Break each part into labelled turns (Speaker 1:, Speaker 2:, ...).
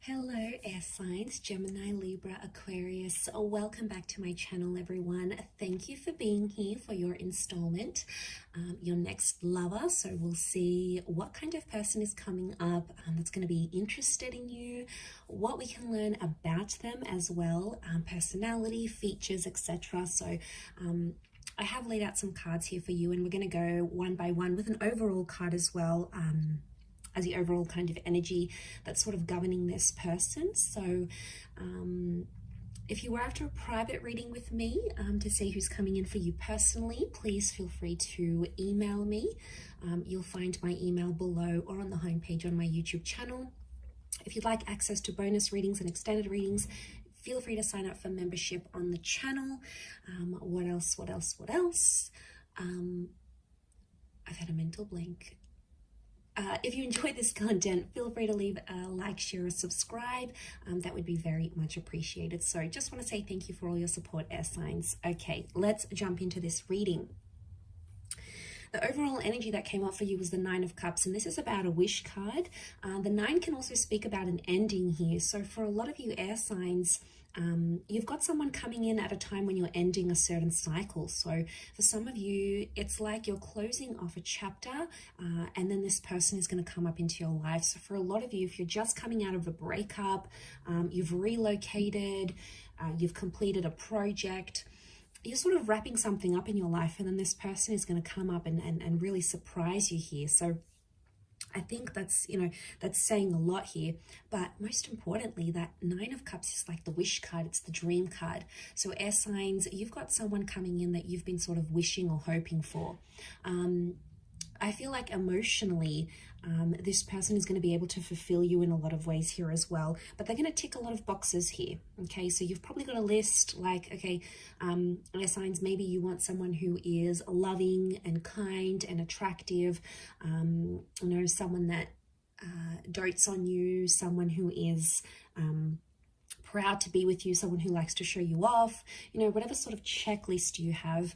Speaker 1: Hello air signs, Gemini, Libra, Aquarius. Welcome back to my channel, everyone. Thank you for being here for your installment, your next lover. So we'll see what kind of person is coming up that's going to be interested in you, what we can learn about them as well, personality, features, etc. So I have laid out some cards here for you, and we're going to go one by one with an overall card as well, as the overall kind of energy that's sort of governing this person. So if you were after a private reading with me to see who's coming in for you personally, please feel free to email me. You'll find my email below or on the homepage on my YouTube channel. If you'd like access to bonus readings and extended readings, feel free to sign up for membership on the channel. What else? I've had a mental blank. If you enjoyed this content, feel free to leave a like, share, or subscribe. That would be very much appreciated. So just want to say thank you for all your support, air signs. Okay, let's jump into this reading. The overall energy that came up for you was the Nine of Cups, and this is about a wish card. The Nine can also speak about an ending here. So for a lot of you air signs, you've got someone coming in at a time when you're ending a certain cycle. So for some of you, it's like you're closing off a chapter and then this person is going to come up into your life. So for a lot of you, if you're just coming out of a breakup, you've relocated, you've completed a project, you're sort of wrapping something up in your life, and then this person is going to come up and really surprise you here. So I think that's, that's saying a lot here. But most importantly, that Nine of Cups is like the wish card. It's the dream card. So air signs, you've got someone coming in that you've been sort of wishing or hoping for. I feel like emotionally, this person is going to be able to fulfill you in a lot of ways here as well, but they're going to tick a lot of boxes here. Okay, so you've probably got a list like, okay, air signs, maybe you want someone who is loving and kind and attractive, someone that dotes on you, someone who is proud to be with you, someone who likes to show you off, whatever sort of checklist you have,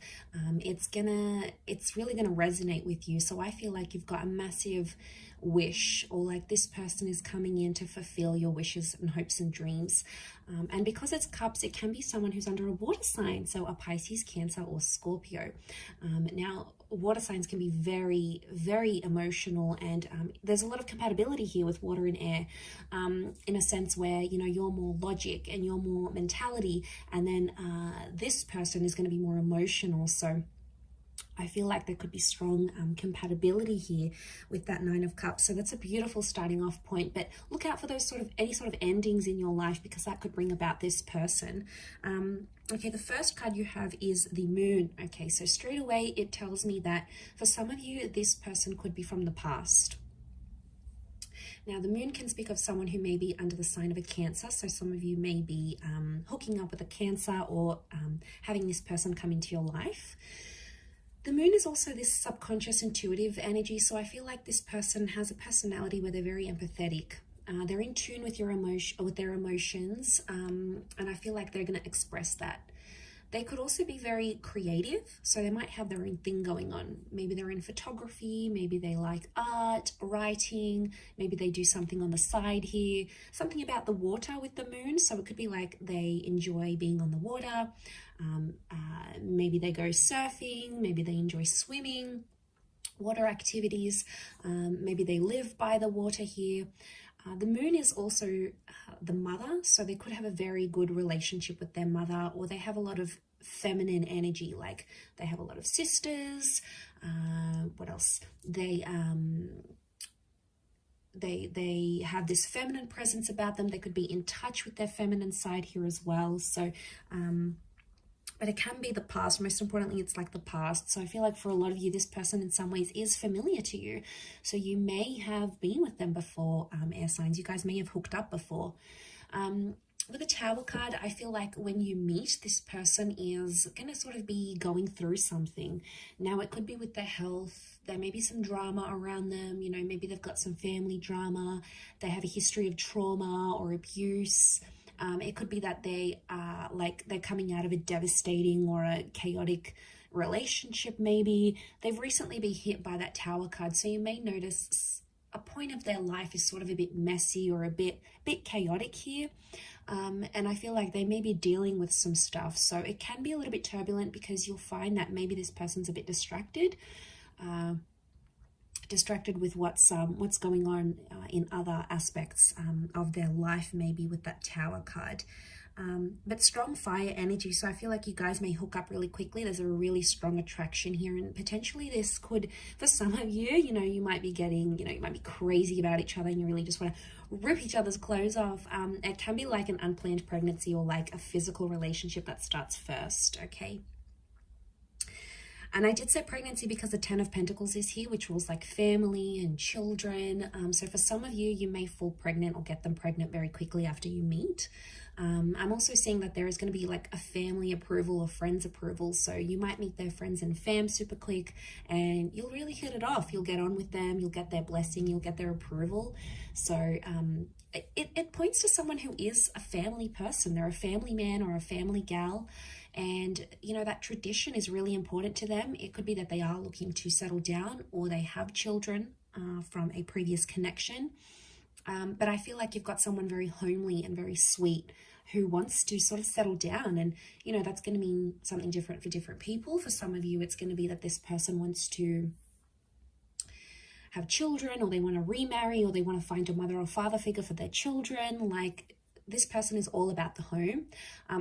Speaker 1: it's really gonna resonate with you. So I feel like you've got a massive wish, or like this person is coming in to fulfill your wishes and hopes and dreams. And because it's cups, it can be someone who's under a water sign, so a Pisces, Cancer, or Scorpio. Now, water signs can be very, very emotional, and there's a lot of compatibility here with water and air, in a sense where, you're more logic and you're more mentality, and then this person is going to be more emotional. So I feel like there could be strong compatibility here with that Nine of Cups. So that's a beautiful starting off point, but look out for those any sort of endings in your life, because that could bring about this person. Okay, the first card you have is the Moon. Okay, so straight away it tells me that for some of you, this person could be from the past. Now, the Moon can speak of someone who may be under the sign of a Cancer. So some of you may be hooking up with a Cancer, or having this person come into your life. The Moon is also this subconscious intuitive energy. So I feel like this person has a personality where they're very empathetic. They're in tune with their emotions, and I feel like they're going to express that. They could also be very creative, so they might have their own thing going on. Maybe they're in photography, maybe they like art, writing, maybe they do something on the side here, something about the water with the Moon. So it could be like they enjoy being on the water, maybe they go surfing, maybe they enjoy swimming, water activities, maybe they live by the water here. The Moon is also the mother, so they could have a very good relationship with their mother, or they have a lot of feminine energy, like they have a lot of sisters. What else? They have this feminine presence about them. They could be in touch with their feminine side here as well. So but it can be the past. Most importantly, it's like the past. So I feel like for a lot of you, this person in some ways is familiar to you. So you may have been with them before, air signs. You guys may have hooked up before. With a Tower card, I feel like when you meet, this person is going to sort of be going through something. Now, it could be with their health. There may be some drama around them. Maybe they've got some family drama. They have a history of trauma or abuse. It could be that they are they're coming out of a devastating or a chaotic relationship. Maybe they've recently been hit by that Tower card. So you may notice a point of their life is sort of a bit messy or a bit chaotic here. And I feel like they may be dealing with some stuff. So it can be a little bit turbulent because you'll find that maybe this person's a bit distracted with what's going on in other aspects of their life, maybe with that Tower card. But strong fire energy, so I feel like you guys may hook up really quickly. There's a really strong attraction here, and potentially this could, for some of you, you might be getting, you might be crazy about each other and you really just want to rip each other's clothes off. It can be like an unplanned pregnancy or like a physical relationship that starts first, okay? And I did say pregnancy because the 10 of Pentacles is here, which rules like family and children. So for some of you, you may fall pregnant or get them pregnant very quickly after you meet. I'm also seeing that there is going to be like a family approval or friends approval. So you might meet their friends and fam super quick and you'll really hit it off. You'll get on with them. You'll get their blessing. You'll get their approval. So it points to someone who is a family person. They're a family man or a family gal. And, that tradition is really important to them. It could be that they are looking to settle down or they have children from a previous connection. But I feel like you've got someone very homely and very sweet who wants to sort of settle down. And, that's going to mean something different for different people. For some of you, it's going to be that this person wants to have children, or they want to remarry, or they want to find a mother or father figure for their children. Like, this person is all about the home.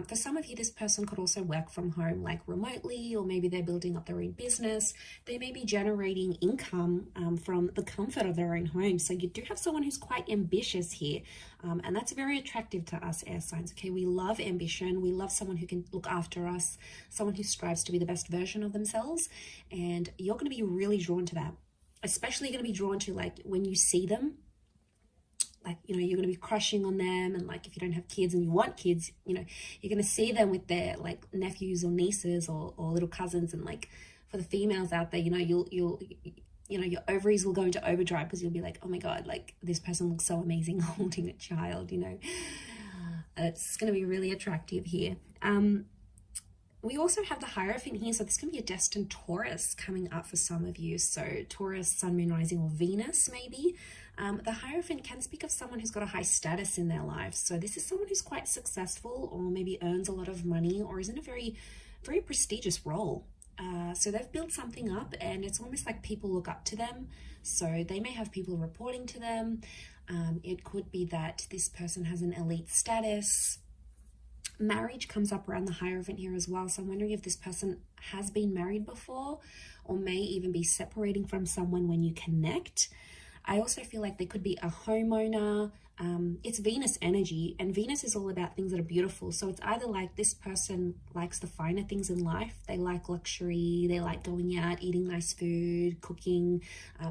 Speaker 1: For some of you, this person could also work from home, like remotely, or maybe they're building up their own business. They may be generating income from the comfort of their own home. So you do have someone who's quite ambitious here. And that's very attractive to us air signs. Okay, we love ambition. We love someone who can look after us, someone who strives to be the best version of themselves. And you're going to be really drawn to that. Especially going to be drawn to, like, when you see them, like, you're going to be crushing on them. And like, if you don't have kids and you want kids, you're going to see them with their like nephews or nieces or little cousins. And like, for the females out there, your ovaries will go into overdrive because you'll be like, oh my God, like, this person looks so amazing holding a child, It's going to be really attractive here. We also have the Hierophant here, so this can be a destined Taurus coming up for some of you. So Taurus, Sun, Moon, Rising, or Venus maybe. The Hierophant can speak of someone who's got a high status in their life. So this is someone who's quite successful, or maybe earns a lot of money, or is in a very, very prestigious role. So they've built something up, and it's almost like people look up to them. So they may have people reporting to them. It could be that this person has an elite status. Marriage comes up around the Hierophant here as well. So I'm wondering if this person has been married before, or may even be separating from someone when you connect. I also feel like they could be a homeowner. It's Venus energy, and Venus is all about things that are beautiful. So it's either like this person likes the finer things in life. They like luxury. They like going out, eating nice food, cooking,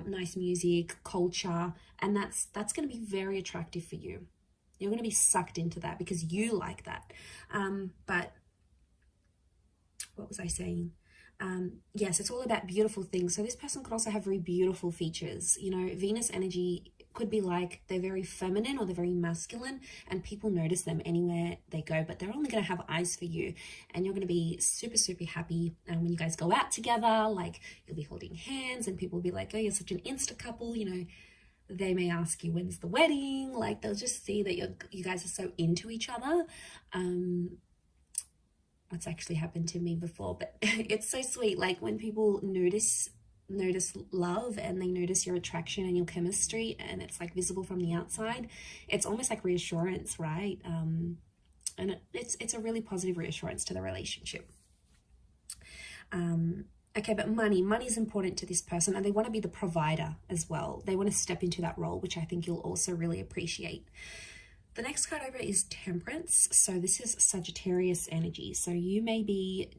Speaker 1: nice music, culture. And that's going to be very attractive for you. You're going to be sucked into that because you like that. But what was I saying? Yes, it's all about beautiful things. So this person could also have very beautiful features. Venus energy could be like they're very feminine or they're very masculine, and people notice them anywhere they go, but they're only going to have eyes for you, and you're going to be super, super happy. And when you guys go out together, like, you'll be holding hands and people will be like, oh, you're such an Insta couple, They may ask you, when's the wedding? Like, they'll just see that you guys are so into each other. What's actually happened to me before, but it's so sweet. Like, when people notice love and they notice your attraction and your chemistry, and it's like visible from the outside, it's almost like reassurance, right? And it's a really positive reassurance to the relationship. Okay, but money is important to this person, and they want to be the provider as well. They want to step into that role, which I think you'll also really appreciate. The next card over is Temperance. So this is Sagittarius energy. So you may be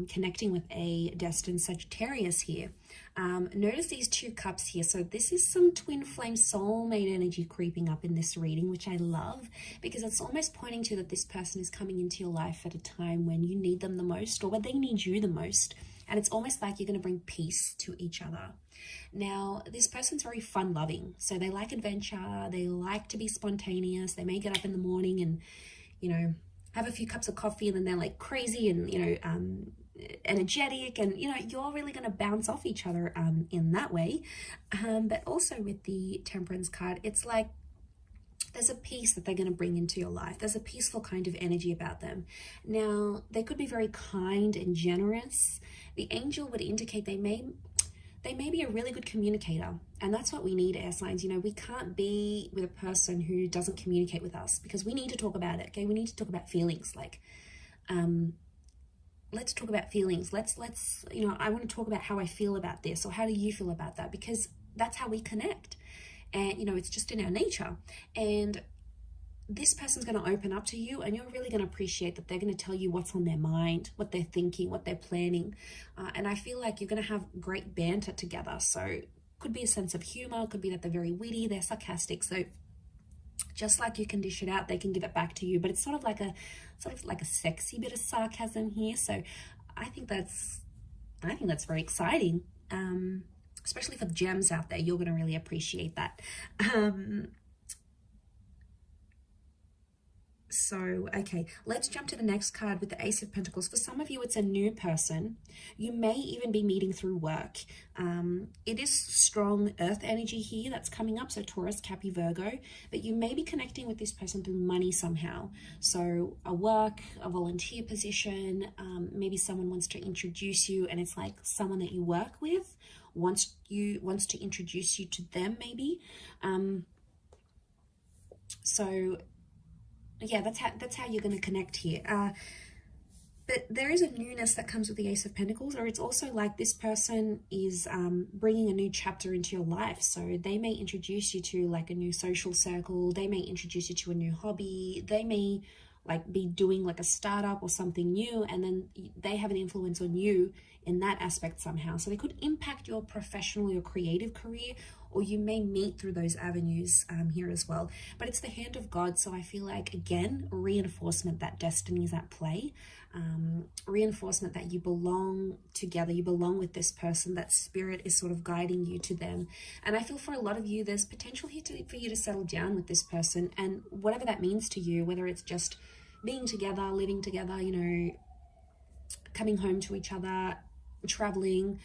Speaker 1: connecting with a destined Sagittarius here. Notice these 2 cups here. So this is some twin flame soulmate energy creeping up in this reading, which I love, because it's almost pointing to that this person is coming into your life at a time when you need them the most, or when they need you the most. And it's almost like you're going to bring peace to each other. Now, this person's very fun-loving. So they like adventure. They like to be spontaneous. They may get up in the morning and, have a few cups of coffee, and then they're like crazy and, energetic, and you're really going to bounce off each other in that way. But also with the Temperance card, it's like there's a peace that they're going to bring into your life. There's a peaceful kind of energy about them. Now, they could be very kind and generous. The angel would indicate they may be a really good communicator, and that's what we need, air signs. We can't be with a person who doesn't communicate with us, because we need to talk about it. Okay, we need to talk about feelings. Like, let's talk about feelings. Let's I want to talk about how I feel about this, or how do you feel about that, because that's how we connect. And it's just in our nature. And this person's going to open up to you, and you're really going to appreciate that they're going to tell you what's on their mind, what they're thinking, what they're planning. And I feel like you're going to have great banter together. So could be a sense of humor, could be that they're very witty, they're sarcastic. So just like you can dish it out, they can give it back to you. But it's sort of like a sexy bit of sarcasm here. So I think that's very exciting. Especially for the gems out there, you're going to really appreciate that. So, okay, let's jump to the next card with the Ace of Pentacles. For some of you, it's a new person. You may even be meeting through work. It is strong earth energy here that's coming up, so Taurus, Capricorn, Virgo. But you may be connecting with this person through money somehow. So a work, a volunteer position, maybe someone wants to introduce you, and it's like someone that you work with wants to introduce you to them, maybe. So yeah, that's how you're going to connect here. But there is a newness that comes with the Ace of Pentacles, or it's also like this person is bringing a new chapter into your life. So they may introduce you to like a new social circle. They may introduce you to a new hobby. They may like be doing like a startup or something new, and then they have an influence on you in that aspect somehow. So they could impact your professional or creative career, or you may meet through those avenues here as well. But it's the hand of God, so I feel like, again, reinforcement that destiny is at play. Reinforcement that you belong together, you belong with this person, that spirit is sort of guiding you to them. And I feel for a lot of you, there's potential here for you to settle down with this person, and whatever that means to you, whether it's just being together, living together, coming home to each other, traveling,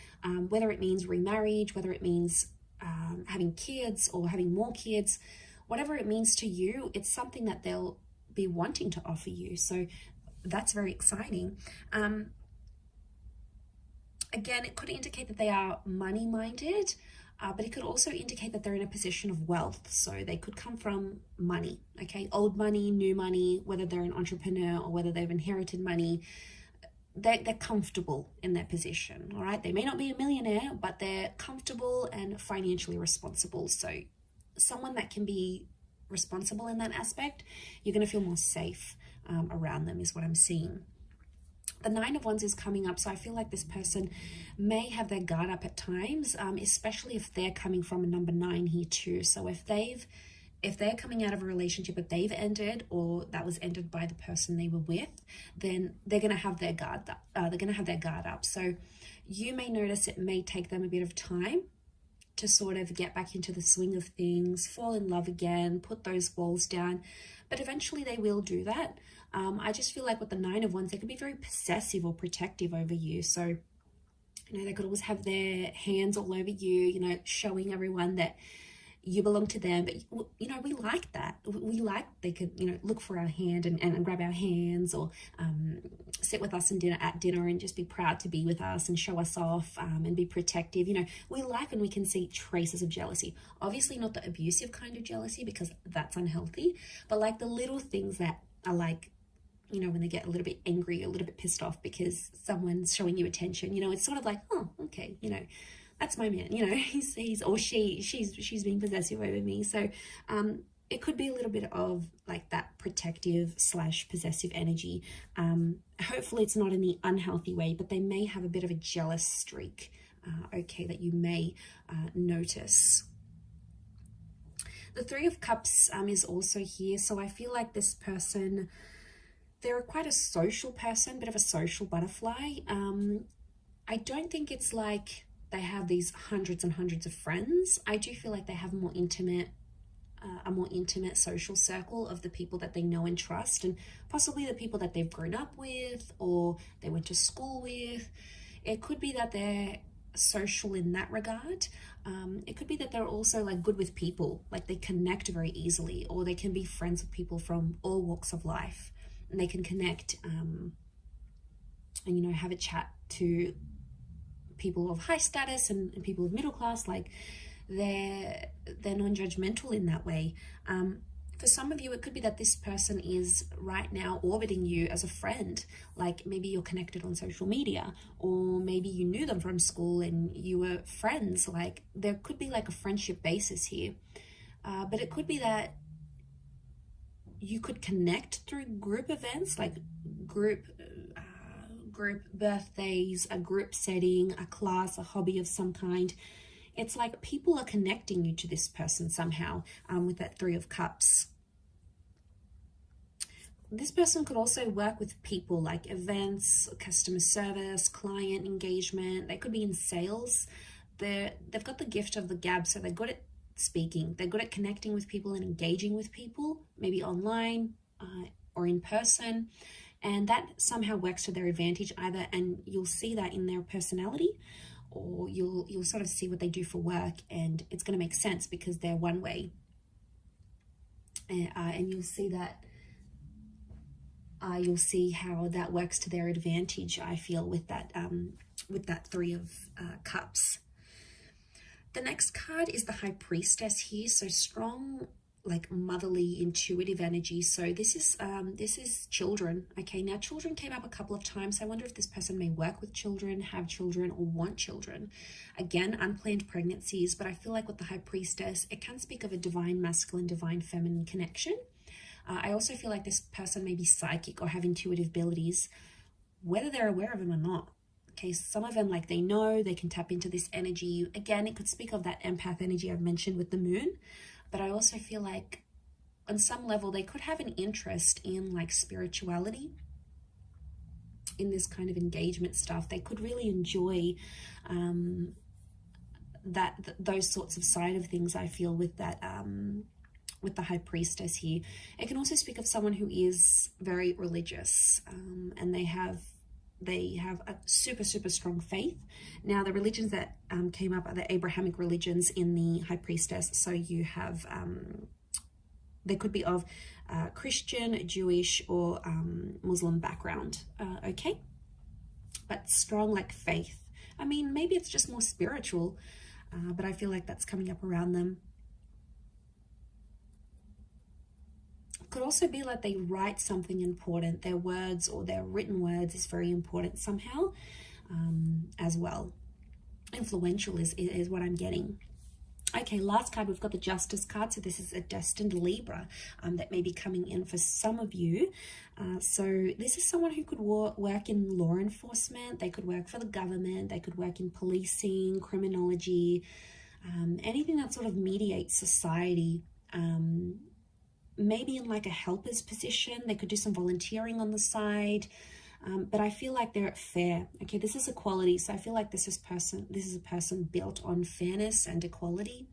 Speaker 1: whether it means remarriage, whether it means having kids or having more kids, whatever it means to you, it's something that they'll be wanting to offer you. So that's very exciting. Again, it could indicate that they are money-minded, but it could also indicate that they're in a position of wealth. So they could come from money, okay? Old money, new money, whether they're an entrepreneur or whether they've inherited money. They're comfortable in their position, all right? They may not be a millionaire, but they're comfortable and financially responsible. So someone that can be responsible in that aspect, you're going to feel more safe around them is what I'm seeing. The Nine of Wands is coming up, so I feel like this person may have their guard up at times, especially if they're coming from a number 9 here too. So if they're coming out of a relationship that they've ended, or that was ended by the person they were with, then they're going to have their guard up. So you may notice it may take them a bit of time to sort of get back into the swing of things, fall in love again, put those walls down. But eventually they will do that. I just feel like with the Nine of Wands, they could be very possessive or protective over you. So, they could always have their hands all over you, showing everyone that you belong to them. But, we like that. We like they could, look for our hand and grab our hands, or sit with us at dinner and just be proud to be with us and show us off, and be protective. We like when we can see traces of jealousy. Obviously not the abusive kind of jealousy, because that's unhealthy, but like the little things that are like, when they get a little bit angry, a little bit pissed off because someone's showing you attention, it's sort of like, oh, okay, that's my man, he's or she's being possessive over me. So it could be a little bit of like that protective / possessive energy. Hopefully it's not in the unhealthy way, but they may have a bit of a jealous streak, that you may notice. The Three of Cups is also here. So I feel like this person, they're quite a social person, bit of a social butterfly. I don't think it's like they have these hundreds and hundreds of friends. I do feel like they have more intimate a more intimate social circle of the people that they know and trust, and possibly the people that they've grown up with or they went to school with. It could be that they're social in that regard. It could be that they're also like good with people, like they connect very easily, or they can be friends with people from all walks of life, and they can connect and, you know, have a chat to people of high status and people of middle class. Like they're non-judgmental in that way. For some of you, it could be that this person is right now orbiting you as a friend. Like maybe you're connected on social media, or maybe you knew them from school and you were friends. Like there could be like a friendship basis here. But it could be that you could connect through group events, like group birthdays, a group setting, a class, a hobby of some kind. It's like people are connecting you to this person somehow, with that Three of Cups. This person could also work with people, like events, customer service, client engagement. They could be in sales. They've got the gift of the gab, so they're good at speaking. They're good at connecting with people and engaging with people, maybe online or in person. And that somehow works to their advantage either, and you'll see that in their personality, or you'll sort of see what they do for work, and it's going to make sense because they're one way. And you'll see that you'll see how that works to their advantage, I feel, with that Three of Cups. The next card is the High Priestess here. So strong, like motherly, intuitive energy. So this is children. Okay, now children came up a couple of times. I wonder if this person may work with children, have children, or want children. Again, unplanned pregnancies, but I feel like with the High Priestess, it can speak of a divine masculine, divine feminine connection. I also feel like this person may be psychic or have intuitive abilities, whether they're aware of them or not. Okay, some of them, like they know, they can tap into this energy. Again, it could speak of that empath energy I've mentioned with the moon. But I also feel like on some level, they could have an interest in like spirituality, in this kind of engagement stuff. They could really enjoy those sorts of side of things, I feel, with that, with the High Priestess here. It can also speak of someone who is very religious, and they have a super, super strong faith. Now, the religions that came up are the Abrahamic religions in the High Priestess. So you have, they could be of Christian, Jewish, or Muslim background, okay? But strong, like faith. I mean, maybe it's just more spiritual, but I feel like that's coming up around them. Could also be like they write something important. Their words or their written words is very important somehow, as well. Influential is what I'm getting. Okay, last card, we've got the Justice card. So this is a destined Libra that may be coming in for some of you. So this is someone who could work in law enforcement. They could work for the government. They could work in policing, criminology, anything that sort of mediates society. Maybe in like a helper's position. They could do some volunteering on the side, but I feel like they're fair. Okay, this is equality, so I feel like this is a person built on fairness and equality,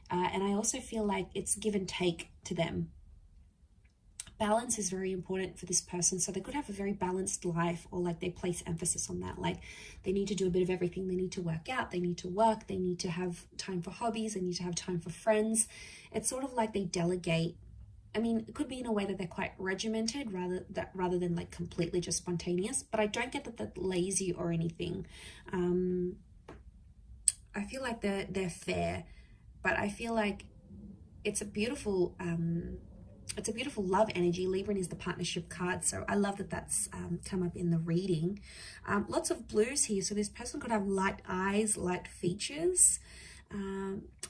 Speaker 1: and I also feel like it's give and take to them. Balance is very important for this person, so they could have a very balanced life, or like they place emphasis on that. Like they need to do a bit of everything. They need to work out, they need to work, they need to have time for hobbies, they need to have time for friends. It's sort of like they delegate. I mean, it could be in a way that they're quite regimented rather than like completely just spontaneous, but I don't get that they're lazy or anything. I feel like they're fair, but I feel like it's a beautiful love energy. Libra is the partnership card, so I love that that's come up in the reading. Lots of blues here, so this person could have light eyes, light features.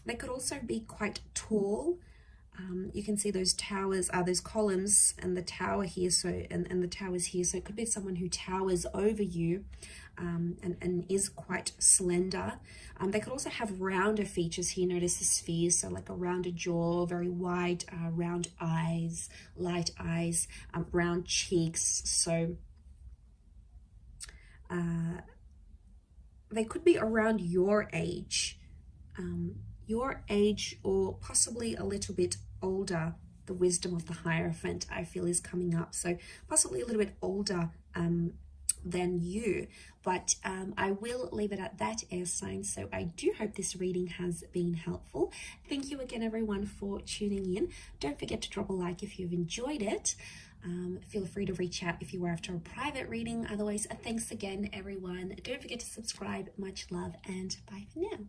Speaker 1: They could also be quite tall. You can see those towers, those columns, and the tower here. So and the towers here. So it could be someone who towers over you, and is quite slender. They could also have rounder features here. Notice the spheres, so like a rounded jaw, very wide, round eyes, light eyes, round cheeks. So they could be around your age, or possibly a little bit older. The wisdom of the Hierophant, I feel, is coming up. So possibly a little bit older than you, but I will leave it at that, air sign. So I do hope this reading has been helpful. Thank you again, everyone, for tuning in. Don't forget to drop a like if you've enjoyed it. Feel free to reach out if you are after a private reading. Otherwise, thanks again, everyone. Don't forget to subscribe. Much love, and bye for now.